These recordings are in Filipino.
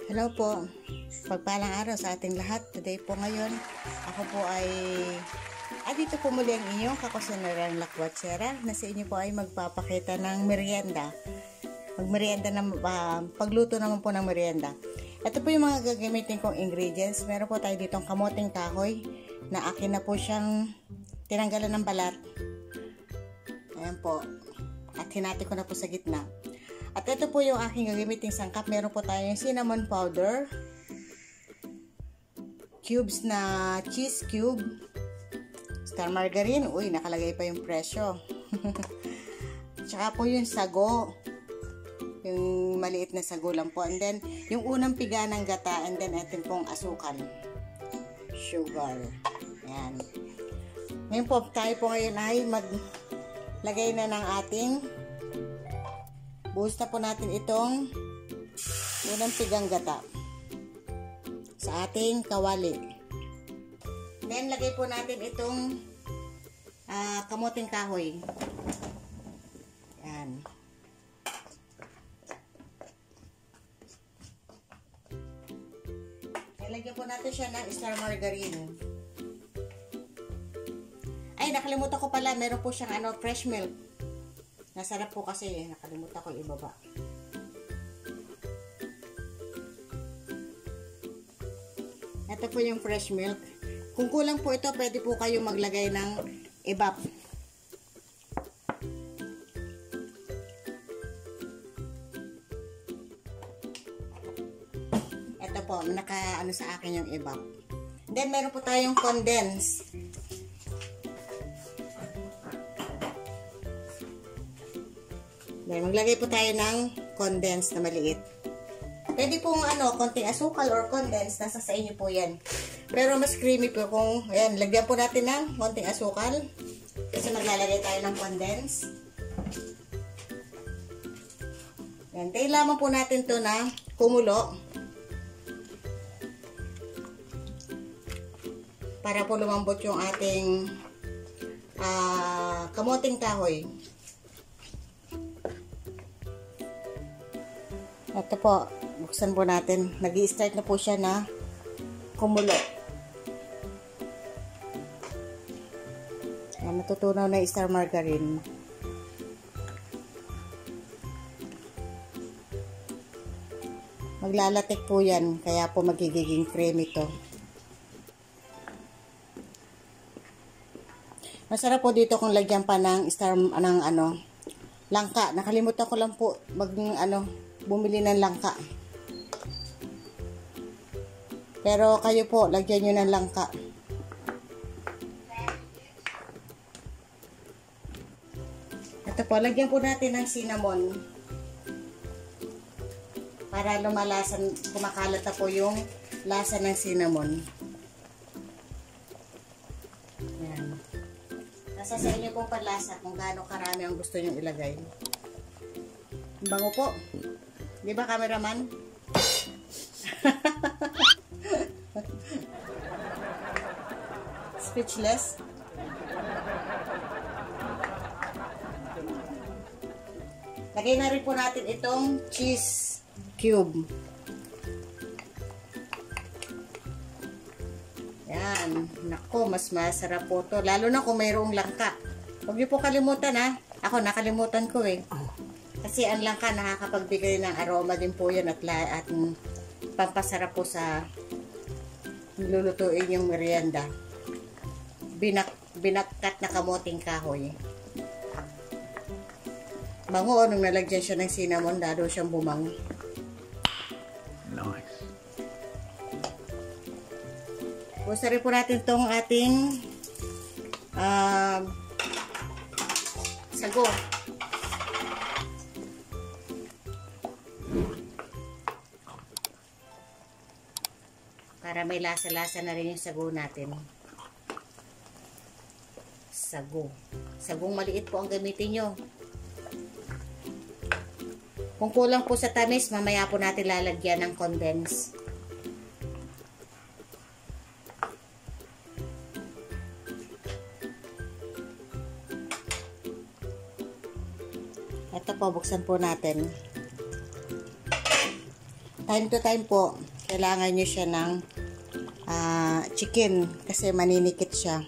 Hello po, pagpalang araw sa ating lahat. Today po ngayon, ako po ay dito po muli ang inyong kakusinarang lakwatsera na sa inyo po ay magpapakita ng merienda. Pagluto naman po ng merienda. Ito po yung mga gagamitin kong ingredients. Meron po tayo ditong kamoting kahoy na akin na po siyang tinanggalan ng balat. Ayan po. At hinati ko na po sa gitna. At ito po yung aking gagamiting sangkap. Meron po tayong cinnamon powder, cubes na cheese cube, star margarine. Uy, nakalagay pa yung presyo. Tsaka po yung sago. Yung maliit na sago lang po. And then, yung unang piga ng gata. And then, ito pong asukal. Sugar. Ayan. Ngayon po, tayo po ngayon ay maglagay na ng ating buhos na po natin itong unang pigang gata sa ating kawali. Then, lagay po natin itong kamoting kahoy. Yan. Lagyan po natin siya ng star margarine. Ay, nakalimutan ko pala. Meron po siyang fresh milk. Nasarap po kasi, nakalimutan ko ibaba. Ito po yung fresh milk. Kung kulang po ito, pwede po kayo maglagay ng evap. Ito po, naka-ano sa akin yung evap. Then, meron po tayong condense. Then, maglagay po tayo ng condense na maliit. Pwede pong konting asukal or condense, nasa sa inyo po yan. Pero mas creamy po kung, ayan, lagyan po natin ng konting asukal. Kasi maglalagay tayo ng condense. Ayan, tayo lamang po natin to na kumulo. Para po lumambot yung ating kamoting kahoy. Ito po, buksan po natin. Nag-i-start na po siya na kumulo. Ayan, natutunaw na yung star margarine. Maglalatik po yan, kaya po magiging creamy ito. Masarap po dito kung lagyan pa ng langka. Nakalimutan ko lang po bumili ng langka. Pero kayo po, lagyan nyo ng langka. Ito po, lagyan po natin ng cinnamon. Para lumalasan, kumakalat na po yung lasa ng cinnamon. Ayan. Nasa sa inyo pong panlasa kung gaano karami ang gusto nyo ilagay. Bango po. Di ba, cameraman? Speechless. Lagay na rin po natin itong cheese cube. Yan. Nako, mas masarap po to. Lalo na kung mayroong langka. Huwag niyo po kalimutan, ha. Ako, nakalimutan ko eh. Kasi ang langka nakakapagbigay ng aroma din po yun at pampasarap po sa lulutuin yung merienda. Binakkat na kamoting kahoy. Bango, nung nalagyan siya ng cinnamon, lalo siyang bumango. Nice. Gusto rin po natin itong ating sago. Para may lasa-lasa na rin yung sago natin. Sago. Sagong maliit po ang gamitin nyo. Kung kulang po sa tamis, mamaya po natin lalagyan ng condense. Ito po, buksan po natin. time to time po, kailangan nyo siya ng chicken kasi maninikit siya.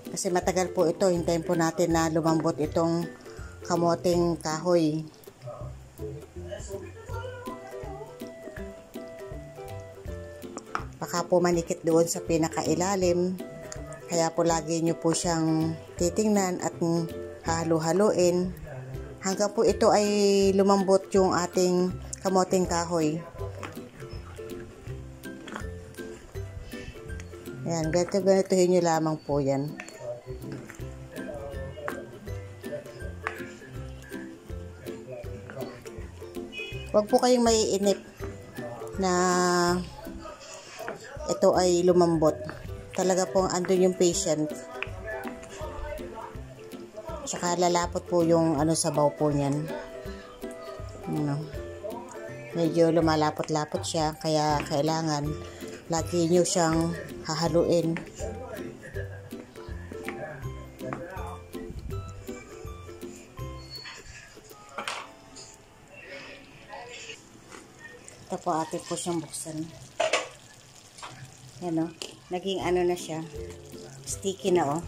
Kasi matagal po ito, hintayin po natin na lumambot itong kamoting kahoy. Baka po manikit doon sa pinakailalim. Kaya po lagi nyo po siyang titingnan at halo-haloin hanggang po ito ay lumambot yung ating kamoting kahoy. Ayan, ganito-ganitohin nyo lamang po yan. Huwag po kayong maiinip na ito ay lumambot. Talaga pong andun yung patient. Tsaka lalapot po yung sabaw po niyan. Medyo lumalapot-lapot siya, kaya kailangan lagi nyo siyang hahaluin. Ito po atin po siyang buksan. Yan o. Naging na siya. Sticky na o.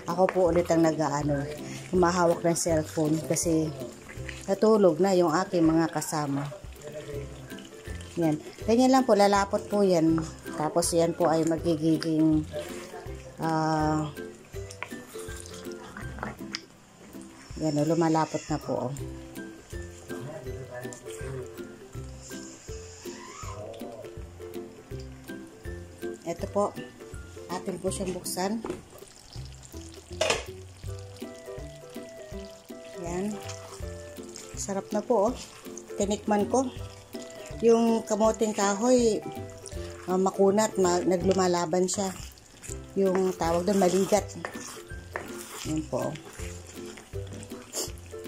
Ako po ulit ang humahawak ng cellphone kasi natulog na yung aking mga kasama. Yan. Ganyan lang po. Lalapot po yan. Tapos yan po ay magiging yan o. Lumalapot na po o. Ito po, atin po siyang buksan. Yan. Sarap na po, oh. Tinikman ko. Yung kamoting kahoy, makunat, naglumalaban siya. Yung tawag doon, maligat. Yan po.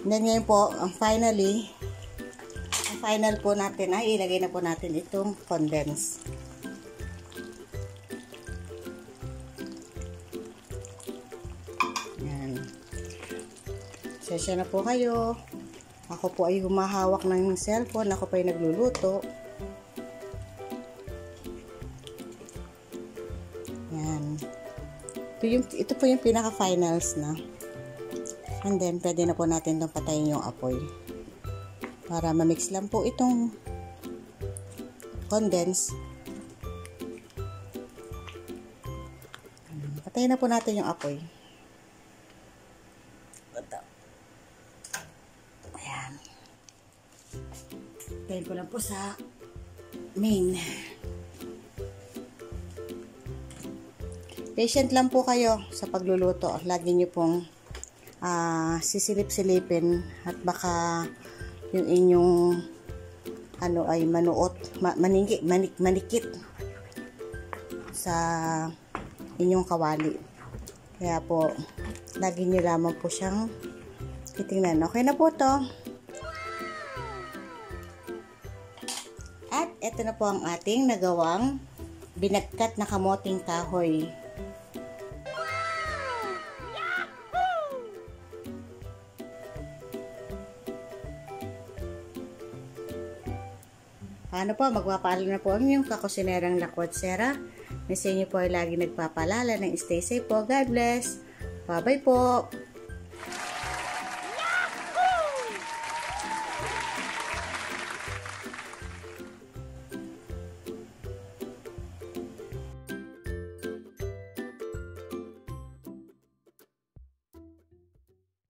Then ngayon po, ang final po natin ay ilagay na po natin itong condense. Sesya na po kayo. Ako po ay humahawak ng cellphone. Ako pa ay nagluluto. Yan. Ito po yung pinaka-finals na. And then, pwede na po natin itong patayin yung apoy. Para mamix lang po itong condense. Patayin na po natin yung apoy. Tayin ko lang po sa main. Patient lang po kayo sa pagluluto. Lagi nyo pong sisilip-silipin at baka yung inyong ay manuot, manikit sa inyong kawali. Kaya po, lagi nyo lamang po siyang titingnan. Okay na po to. At ito na po ang ating nagawang binagkat na kamoting kahoy. Paano po? Magpapaalam na po ang inyong kakusinerang Lakwatsera. Mesa niyo po ay lagi nagpapaalala ng stay safe po. God bless. Bye-bye po.